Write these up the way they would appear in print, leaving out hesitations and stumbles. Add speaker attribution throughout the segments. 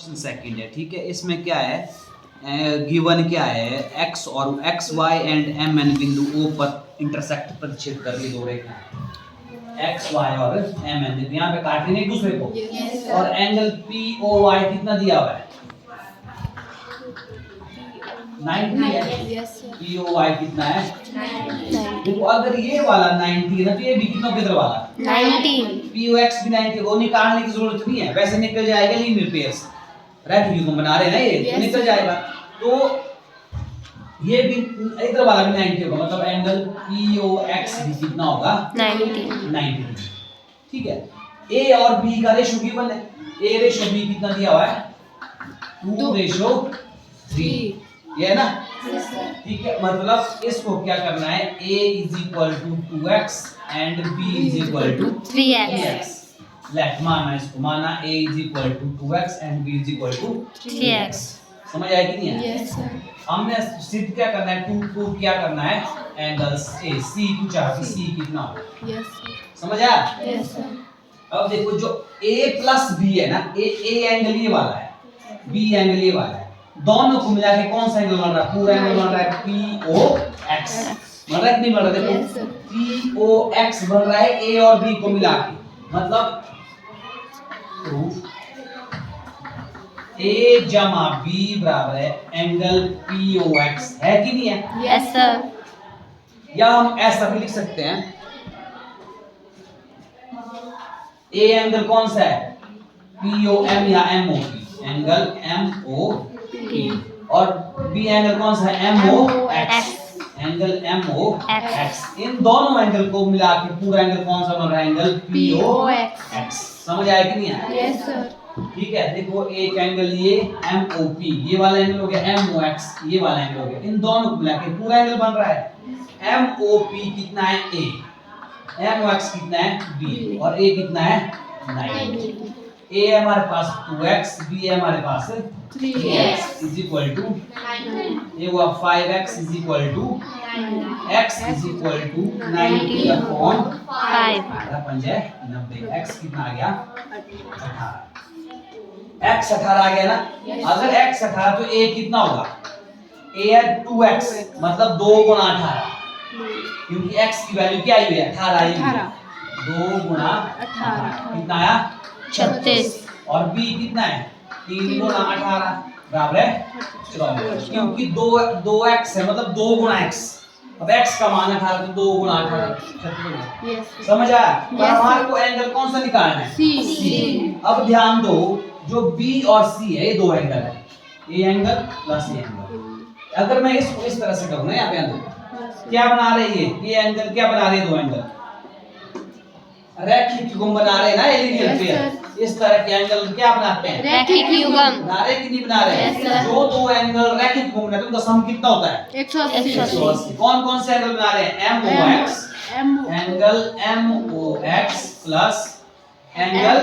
Speaker 1: Question second है, ठीक है। इसमें क्या है, गिवन क्या है, एक्स और X Y and M N बिंदु ओ पर इंटरसेक्ट प्रतिच्छेद कर ली दो रेखाएं एक्स वाई और एम एन, यहाँ पे काट रही एक दूसरे को। और एंगल पी ओ वाई कितना दिया हुआ है, 90 है। पी ओ वाई कितना है, देखो अगर ये वाला 90 है ना तो ये भी कितना किधर वाला
Speaker 2: 90।
Speaker 1: पी ओ एक्स भी 90, वो निकालने की जरूरत नहीं है, वैसे निकल जाएगा लीनियर पेयर्स, रेखीय युग्म बना रहे हैं ना ये, तो निकल जाएगा। तो ये भी इधर वाला भी 90 होगा, मतलब एंगल पी ओ एक्स भी कितना होगा 90। ठीक है। ए और बी का रेशो गिवन है, ए रेशो बी कितना दिया हुआ है 2:3, ये है ना। ठीक है, मतलब इसको क्या करना है, a = 2x and b = 3x। Late माना, इसको माना a = 2x and b = 3x। समझ आया कि नहीं है?
Speaker 2: Yes sir.
Speaker 1: हमने सिद्ध क्या करना है, टू क्या करना है, एंगल a c पूछा कि c कितना हो।
Speaker 2: Yes sir.
Speaker 1: समझ आया?
Speaker 2: Yes sir.
Speaker 1: अब देखो जो a + b है ना, a एंगल ये वाला है, b एंगल ये वाला है, दोनों को मिला के कौन सा एंगल बन रहा है, पूरा एंगल बन रहा है POX। बन रहा है कि नहीं बन रहा, देखो POX बन रहा है A और B को मिला के, मतलब A जमा B बराबर है एंगल POX, है कि नहीं है?
Speaker 2: Yes sir.
Speaker 1: या हम ऐसा भी लिख सकते हैं, A एंगल कौन सा है, POM या MOP, एंगल MOP, और B एंगल कौन सा है, MOX, एंगल MOX। इन दोनों एंगल को मिला के पूरा एंगल कौन सा बन रहा है, एंगल POX। समझ आया कि नहीं आया?
Speaker 2: Yes sir.
Speaker 1: ठीक है, देखो एक एंगल ये MOP, ये वाला एंगल हो गया MOX, ये वाला एंगल हो गया, इन दोनों को मिला के पूरा एंगल बन रहा है। MOP कितना है A, MOX कितना है B, और A कितना है 90। A हमारे पास 2x, B हमारे पास 3x = 9, ये हुआ 5x = x = 90/5, 90। x कितना आ गया 18, x 18 आ गया ना। अगर x 18 तो a कितना होगा, a है 2x, मतलब 2 × 18, क्योंकि x की वैल्यू क्या आई हुई है 18 आई हुई है, 2 × 18 कितना आया 36, और b कितना है 3 × 18 बराबर है 24, क्योंकि 2x है, मतलब 2 × x, अब x का मान 18 तो 2 × 18 36। समझ आया? पर हमारे को एंगल कौन सा निकालना है, C। अब ध्यान दो, जो b और c है ये दो एंगल है, ये एंगल प्लस ये एंगल। अगर मैं इसको इस तरह से करूं ना, यहाँ पे अंदर क्या बना रहे हैं, ये एंगल क्या बना रहे हैं, दो एंगल रैखिक युग्म बना रहे हैं ना, लीनियर पेयर। इस तरह के एंगल क्या बनाते हैं,
Speaker 2: रैखिक युग्म
Speaker 1: बना रहे कि नहीं बना रहे? जो दो एंगल रैखिक युग्म बनाते हैं उनका सम कितना होता है 180। कौन कौन से एंगल बना रहे हैं, MOX, angle MOX plus angle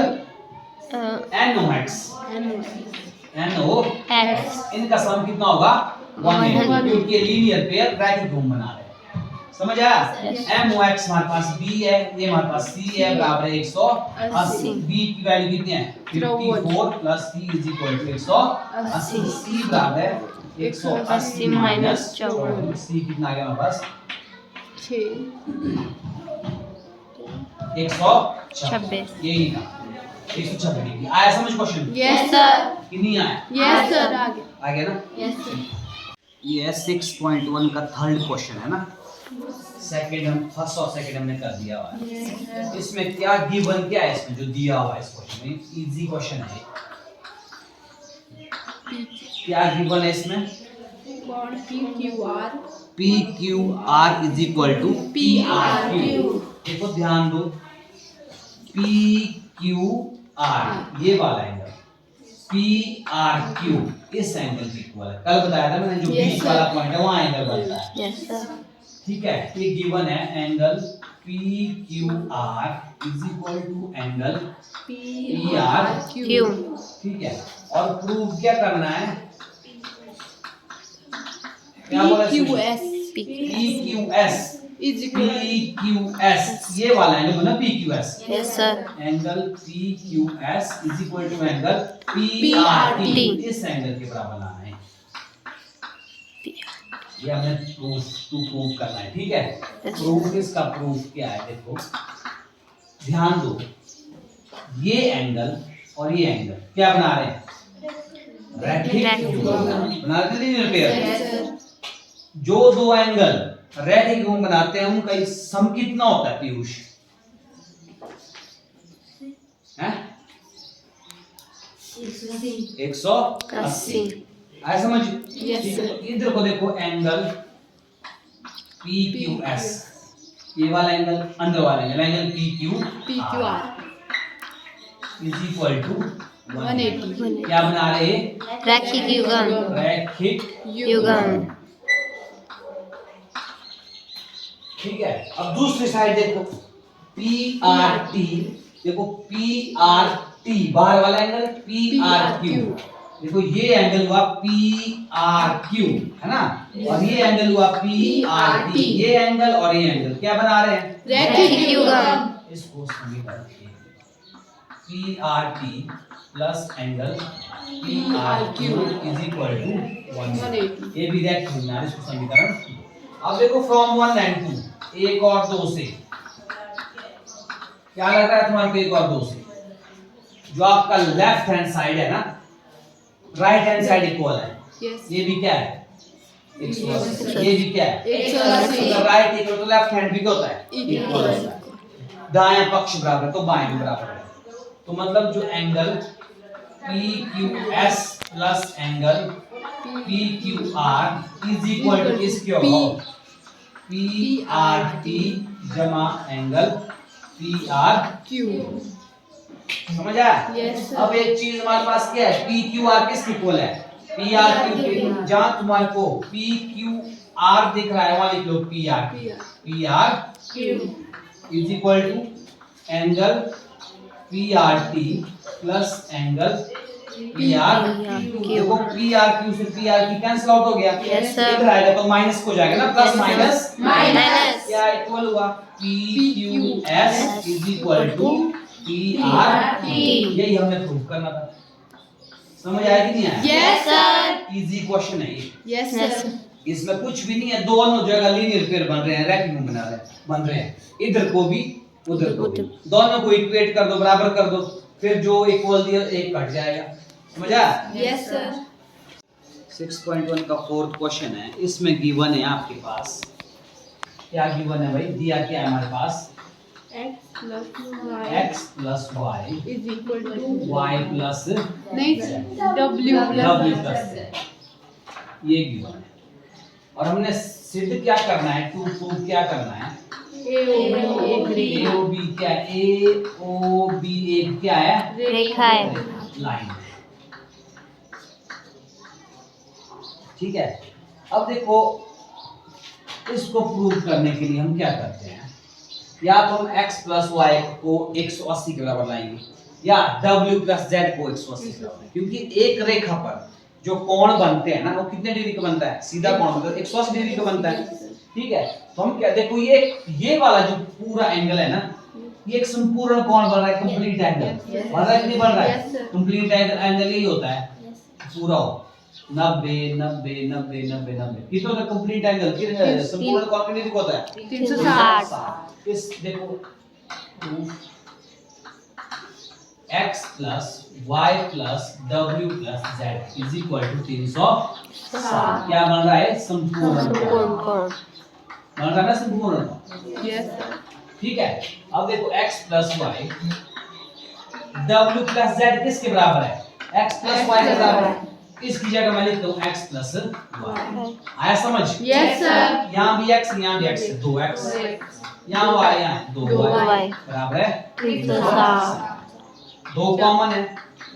Speaker 1: NOX, इनका सम कितना होगा 180, क्योंकि लीनियर पेयर रैखिक युग्म बना रहे हैं। समझ आया? MOX हमारे पास B है, ये हमारे पास C है, बराबर है 180। B की वैल्यू कितनी है 54 प्लस C = 180। C बराबर है 180 माइनस 54, C कितना आ गया हमारे पास 126, यही था 126 डिग्री। आया समझ क्वेश्चन?
Speaker 2: Yes sir.
Speaker 1: कि नहीं आया?
Speaker 2: Yes sir. आ
Speaker 1: गया ना?
Speaker 2: Yes sir.
Speaker 1: ये 6.1 का थर्ड क्वेश्चन है ना, सेकंड हम फर्स्ट और सेकंड हमने कर दिया हुआ है। इसमें क्या गिवन क्या है, इसमें जो दिया हुआ है इस क्वेश्चन में, इजी क्वेश्चन है। क्या गिवन है इसमें, PQR = PRQ। देखो ध्यान दो, PQR ये वाला एंगल, PRQ इस एंगल के इक्वल है। कल बताया था मैंने, जो बीच वाला पॉइंट है वहां एंगल बनता है।
Speaker 2: Yes sir.
Speaker 1: ठीक है, ये गिवन है एंगल PQR = एंगल PRQ। ठीक है, और प्रूव क्या करना है, क्या बोला, PQS
Speaker 3: इज इक्वल
Speaker 1: PQS, ये वाला एंगल बना PQS,
Speaker 2: yes sir
Speaker 1: angle PQS is equal to angle PRT, इस एंगल के बराबर लाना है। ये हमें प्रूफ करना है, ठीक है। प्रूफ, इसका प्रूफ क्या है देखो, ध्यान दो, ये एंगल और ये एंगल क्या बना रहे हैं, रैखिक युग्म बना रहे हैं, पेयर। जो दो एंगल रैखिक युग्म बनाते हैं उनका सम कितना होता है पीयूष, हैं 180, आया समझ।
Speaker 3: Yes,
Speaker 1: ठीक है, तो इधर को देखो एंगल PQS, ये वाला एंगल, अंदर वाला angle PQR is equal to 180। क्या बना रहे हैं,
Speaker 2: रैखिक युग्म
Speaker 1: रैखिक
Speaker 2: युग्म।
Speaker 1: ठीक है। अब दूसरी साइड देखो PRT, देखो PRT बाहर वाला एंगल PRQ, देखो ये एंगल हुआ PRQ है ना, और ये एंगल हुआ PRT, ये एंगल और ये एंगल क्या बना रहे हैं,
Speaker 2: रैखिक युग्म।
Speaker 1: इसको समीकरण PRT plus angle PRQ is equal to 180, ये भी रैखिक युग्म है, इसको समीकरण। अब देखो फ्रॉम 1 एंड 2, एक और दो से, क्या लग रहा है तुम्हारे को, एक और दो से, जो आपका लेफ्ट हैंड साइड है ना, राइट हैंड साइड इक्वल है, ये भी क्या है 180, ये भी क्या है 180, राइट इक्वल तो लेफ्ट हैंड भी क्या होता है इक्वल होता है, दायां पक्ष बराबर तो बाएं भी बराबर है। तो मतलब जो angle PQS plus angle PQR is equal to इसके होगा PRT जमा एंगल PRQ, समझ आया।
Speaker 3: Yes,
Speaker 1: अब एक चीज हमारे पास क्या है, PQR किसके इक्वल है, PRQ के। जहां तुम्हारे को PQR दिख रहा है वहां लिख लो PRQ is equal to angle PRT plus angle PRQ। देखो PRQ से PRQ कैंसिल आउट हो गया,
Speaker 2: Yes, sir.
Speaker 1: इधर आएगा तो माइनस को जाएगा ना, प्लस माइनस
Speaker 2: माइनस
Speaker 1: क्या इक्वल हुआ PQS is equal to PRT। यही हमने प्रूव करना था, समझ आया कि नहीं आया,
Speaker 3: यस सर,
Speaker 1: इजी क्वेश्चन है ये,
Speaker 3: यस
Speaker 2: यस
Speaker 3: सर,
Speaker 1: इसमें कुछ भी नहीं है, दोनों जगह लीनियर पेयर बन रहे हैं, रैखिक बन रहे हैं, इधर को भी उधर को भी, दोनों को इक्वेट कर दो, बराबर कर दो, फिर जो इक्वल दिया एक कट जाएगा, समझ आया।
Speaker 3: Yes sir.
Speaker 1: 6.1 का फोर्थ क्वेश्चन है, इसमें गिवन है आपके पास, क्या गिवन है भाई, दिया क्या है हमारे पास,
Speaker 3: x plus y
Speaker 1: x plus y
Speaker 3: is equal to
Speaker 1: y plus
Speaker 3: नहीं w
Speaker 1: w
Speaker 3: plus
Speaker 1: plus z, ये गिवन है। और हमने सिद्ध क्या करना है, टू प्रूव क्या करना है, AOB क्या है, AOB एक क्या है,
Speaker 2: रेखा है,
Speaker 1: लाइन, ठीक है। अब देखो इसको प्रूव करने के लिए हम क्या करते हैं, या तो हम x प्लस वाई को 180 के बराबर लाएंगे, या w प्लस z को 180 के बराबर, क्योंकि एक रेखा पर जो कोण बनते हैं ना वो कितने डिग्री का बनता है, सीधा कोण मतलब 180 डिग्री का बनता है, ठीक है। तो हम क्या देखो ये वाला जो पूरा एंगल है ना, ये एक संपूर्ण कोण बन रहा है, कंप्लीट एंगल बन रहा है कि नहीं बन रहा है, कंप्लीट एंगल यही होता है पूरा हो 90 90 90 90 90 कितना होता है कंप्लीट एंगल, फिर संपूर्ण कोण कितने डिग्री होता है
Speaker 3: 360।
Speaker 1: इस देखो x plus y plus w plus z is equal to 360, क्या बन रहा है, संपूर्ण कोण बन रहा है ना, संपूर्ण कोण,
Speaker 3: यस सर,
Speaker 1: ठीक है। अब देखो x plus y w plus z किसके बराबर है, x plus y के बराबर है, इसकी जगह मैं लिखता हूँ x plus y, आया समझ,
Speaker 3: यस सर,
Speaker 1: यहाँ भी x यहाँ भी x, 2x, यहाँ y यहाँ 2y बराबर है
Speaker 2: 360,
Speaker 1: दो कॉमन है,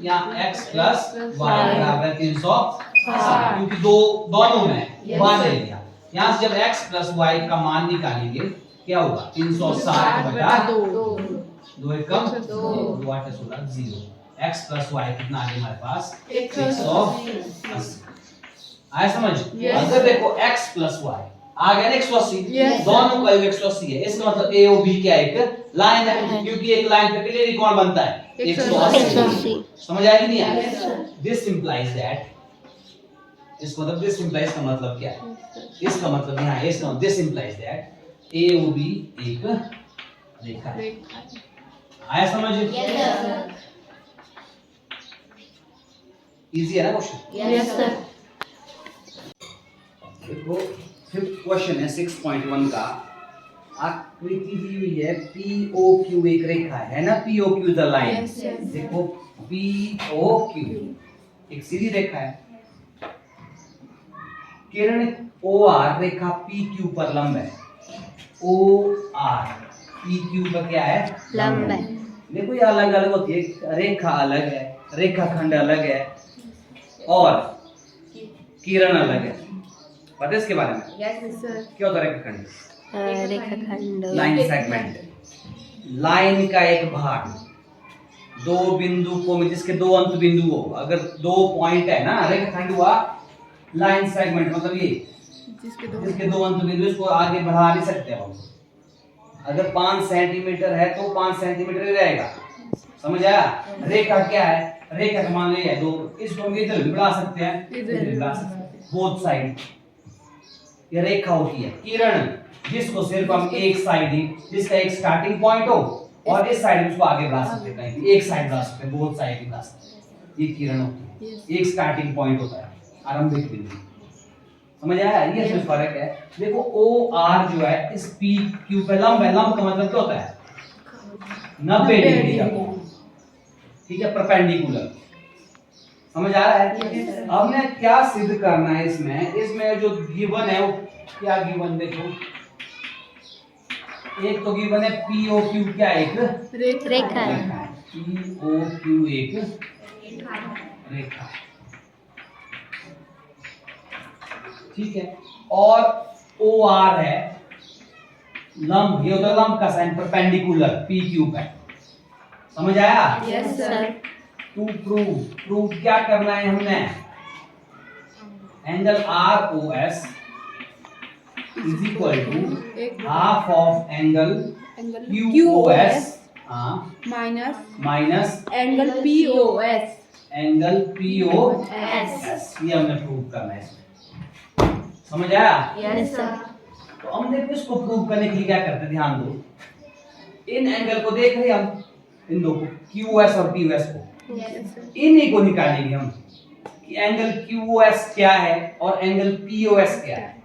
Speaker 1: यहाँ x प्लस y बराबर 360, क्योंकि दो दोनों में बांध लिया, यहाँ से जब x प्लस y का मान निकालेंगे क्या होगा, 360 बटा 2 एकम 2 8 16 0, x प्लस y कितना आ गया हमारे पास 180, आया समझ। अगर देखो x प्लस y आ गया ना 180।
Speaker 3: Yes,
Speaker 1: दोनों का योग 180 है। इसका मतलब ए और बी क्या है, एक लाइन है, क्योंकि एक लाइन पे क्लियरली कौन बनता है, 180।
Speaker 2: 180।
Speaker 1: समझ आया कि नहीं आया?
Speaker 3: Yes, sir.
Speaker 1: This implies that, इसका मतलब दिस इंप्लाइज का मतलब क्या है, इसका मतलब यहाँ इसका दिस इंप्लाइज दैट ए और बी एक रेखा है। आया समझ? इजी है ना क्वेश्चन?
Speaker 3: Yes, sir.
Speaker 1: देखो फिफ्थ क्वेश्चन है 6.1 का। आकृति दी हुई है POQ एक रेखा है ना, POQ the line.
Speaker 3: Yes, yes.
Speaker 1: देखो POQ एक सीधी रेखा है। किरण OR रेखा PQ पर लंब है। OR PQ पर क्या है,
Speaker 2: लंब है।
Speaker 1: देखो ये अलग अलग होती है, रेखा अलग है, रेखाखंड अलग है और किरण अलग है। पता है इसके बारे में?
Speaker 3: Yes, sir.
Speaker 1: क्या होता है रेखाखंड?
Speaker 2: रेखाखंड
Speaker 1: लाइन सेगमेंट, लाइन का एक भाग, दो बिंदु को जिसके दो अंत बिंदु हो, अगर दो पॉइंट है ना, रेखाखंड हुआ लाइन सेगमेंट, मतलब ये जिसके दो अंत बिंदु, इसको आगे बढ़ा नहीं सकते हम। अगर 5 सेंटीमीटर है तो 5 सेंटीमीटर ही रहेगा। समझ आया? रेखा क्या है, रेखा का मान लिया दो, इसको हम इधर भी बढ़ा सकते हैं, इधर भी बढ़ा सकते हैं, बोथ साइड। ये रेखा होती है। किरण जिसको सिर्फ हम एक साइड ही, जिसका एक स्टार्टिंग पॉइंट हो और इस साइड उसको आगे बढ़ा सकते हैं, कहीं एक साइड बढ़ा सकते हैं, बोथ साइड भी बढ़ा सकते हैं। ये किरण होती है। एक स्टार्टिंग पॉइंट होता है, आरंभिक बिंदु। समझ आया? ये इसमें फर्क है। देखो OR जो है इस PQ पे लंब है। लंब का मतलब क्या होता है, 90 डिग्री का कोण। ठीक है, परपेंडिकुलर। समझ आ रहा है? अब हमें क्या सिद्ध करना है इसमें, इसमें जो गिवन है वो क्या गिवन, देखो एक तो गिवन है POQ क्या, एक
Speaker 2: रेखा है।
Speaker 1: POQ एक रेखा, ठीक है, और OR है लंब, ये होता है लंब का साइन, परपेंडिकुलर PQ पे। समझ आया?
Speaker 3: Yes, sir.
Speaker 1: टू प्रूव क्या करना है हमने, angle ROS is equal to half of angle QOS
Speaker 3: Minus
Speaker 1: minus
Speaker 3: angle POS.
Speaker 1: Angle POS। ये हमने प्रूव करना है इसमें। समझ आया?
Speaker 2: Yes sir.
Speaker 1: तो हम देखो इसको प्रूव करने के लिए क्या करते हैं, ध्यान दो, इन एंगल को देख रहे हैं हम, इन दो को, QOS और POS को, इन्हीं को निकालेंगे हम कि एंगल QOS क्या है और एंगल POS क्या है।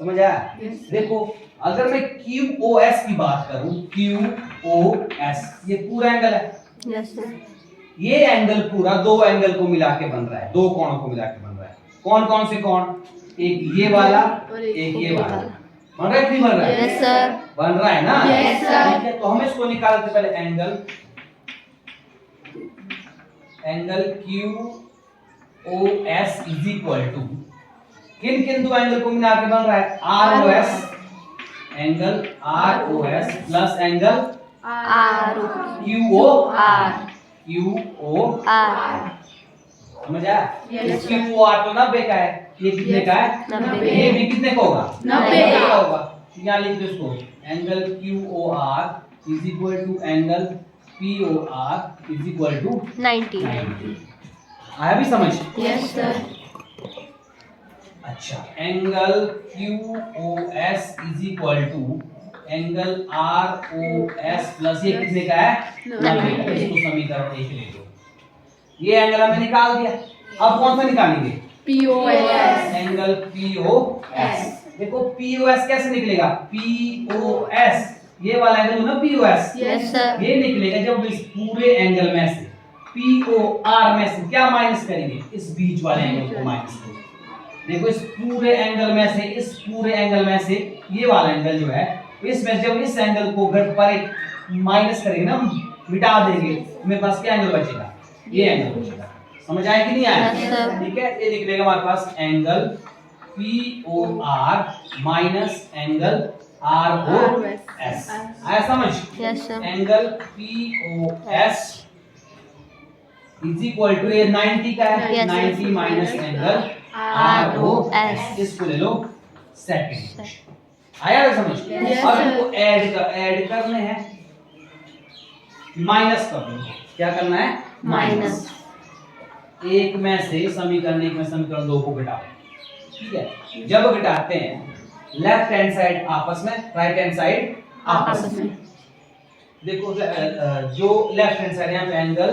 Speaker 1: समझ आया? देखो अगर मैं QOS की बात करूं, QOS ये पूरा एंगल है।
Speaker 2: Yes sir.
Speaker 1: ये एंगल पूरा दो एंगल को मिला के बन रहा है, दो कोणों को मिला के बन रहा है। कौन कौन से कोण, एक ये वाला, एक ये वाला। बन रहा है कि नहीं बन रहा है?
Speaker 2: Yes sir.
Speaker 1: बन रहा है ना?
Speaker 3: Yes, sir.
Speaker 1: ठीक है, तो हम इसको निकालते पहले angle QOS is equal to, किन किन दो एंगल को मिला के बन रहा है, ROS, angle ROS plus angle QOR। समझ आया?
Speaker 3: Yes,
Speaker 1: QOR तो 90 का है, ये कितने का है,
Speaker 2: 90।
Speaker 1: ये भी कितने का होगा,
Speaker 3: 90
Speaker 1: का होगा। यहाँ लिख दो इसको, angle QOR is equal to angle POR is equal to
Speaker 2: 90।
Speaker 1: 90। आया भी समझ?
Speaker 2: Yes sir.
Speaker 1: अच्छा, angle QOS is equal to angle ROS plus ये कितने का है, 90 का। इसको समीकरण 1 ले लो। ये एंगल हमने निकाल दिया। अब कौन सा निकालेंगे,
Speaker 3: POS.
Speaker 1: Angle POS। देखो POS कैसे निकलेगा, POS ये वाला एंगल ना POS,
Speaker 2: यस सर।
Speaker 1: ये निकलेगा जब इस पूरे एंगल में से POR में से क्या माइनस करेंगे, इस बीच वाले एंगल को माइनस करेंगे। देखो इस पूरे एंगल में से, इस पूरे एंगल में से ये वाला एंगल जो है, इसमें जब इस एंगल को घट पर एक माइनस करेंगे ना, मिटा देंगे, मेरे पास क्या एंगल बचेगा, ये एंगल बचेगा। समझ आया कि नहीं आया?
Speaker 2: Yes, sir.
Speaker 1: ठीक है, ये निकलेगा हमारे पास angle POR minus angle ROS। आया समझ?
Speaker 2: Yes sir.
Speaker 1: Angle POS is equal to, ये 90 का है,
Speaker 2: Yes,
Speaker 1: 90 माइनस एंगल ROS। इसको ले लो, सेकंड। आया ना समझ?
Speaker 3: Yes,
Speaker 1: अब
Speaker 3: sir.
Speaker 1: इनको ऐड करने हैं, माइनस कर दो। क्या करना है?
Speaker 2: माइनस।
Speaker 1: एक में से समीकरण 1 में समीकरण 2 को घटाओ। ठीक है, जब घटाते हैं लेफ्ट हैंड साइड आपस में, राइट हैंड साइड आपस
Speaker 2: आपस
Speaker 1: में।
Speaker 2: में।
Speaker 1: देखो जो लेफ्ट हैंड साइड है एंगल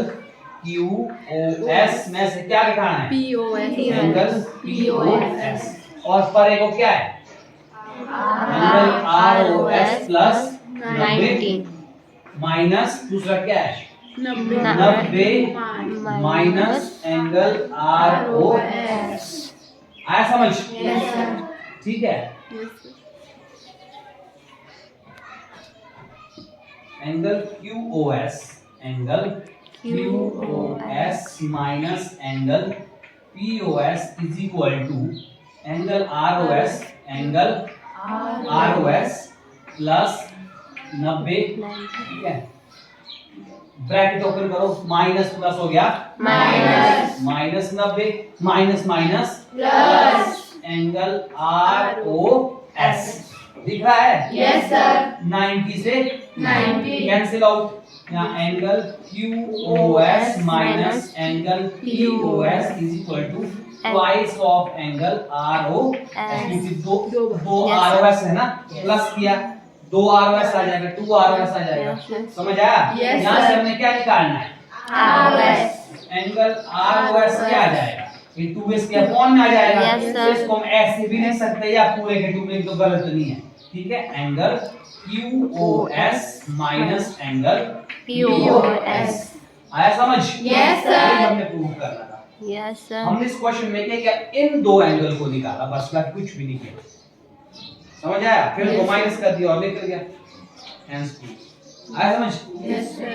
Speaker 1: QOS में से क्या घटाना है?
Speaker 3: POS
Speaker 1: angle POS। और परे को क्या है? एंगल ROS प्लस 90 माइनस दूसरा क्या है? 90 माइनस एंगल ROS। आया समझ? ठीक है, angle QOS minus angle POS is equal to angle ROS plus 90। ठीक है, ब्रैकेट ओपन करो, माइनस प्लस हो गया minus 90 minus minus plus angle ROS। दिख रहा है?
Speaker 3: Yes, sir.
Speaker 1: 90 से
Speaker 3: 90
Speaker 1: कैंसिल आउट। यहाँ angle QOS minus angle POS is equal to twice of angle ROS, क्योंकि दो
Speaker 2: Yes, sir.
Speaker 1: ROS है ना, प्लस किया 2 ROS आ जाएगा, 2 ROS आ जाएगा।
Speaker 2: Yes, sir.
Speaker 1: समझ आया?
Speaker 3: Yes,
Speaker 1: यहाँ से
Speaker 3: sir.
Speaker 1: हमने क्या निकालना है? एंगल ROS क्या आ जाएगा? ये 2 के अपॉन में आ जाएगा।
Speaker 2: Yes, sir.
Speaker 1: इसको हम ऐसे भी लिख सकते हैं या पूरे के 2 में, तो गलत नहीं है। ठीक है, angle QOS minus angle POS। आया समझ?
Speaker 3: Yes, sir.
Speaker 1: ये हमने प्रूव करना था।
Speaker 2: Yes sir.
Speaker 1: हमने इस क्वेश्चन में क्या इन दो एंगल को निकाला, बस बाकी कुछ भी नहीं किया। समझ आया? फिर
Speaker 3: Yes,
Speaker 1: वो
Speaker 3: sir.
Speaker 1: माइनस कर दिया और निकल गया। आया समझ?
Speaker 3: Yes, sir.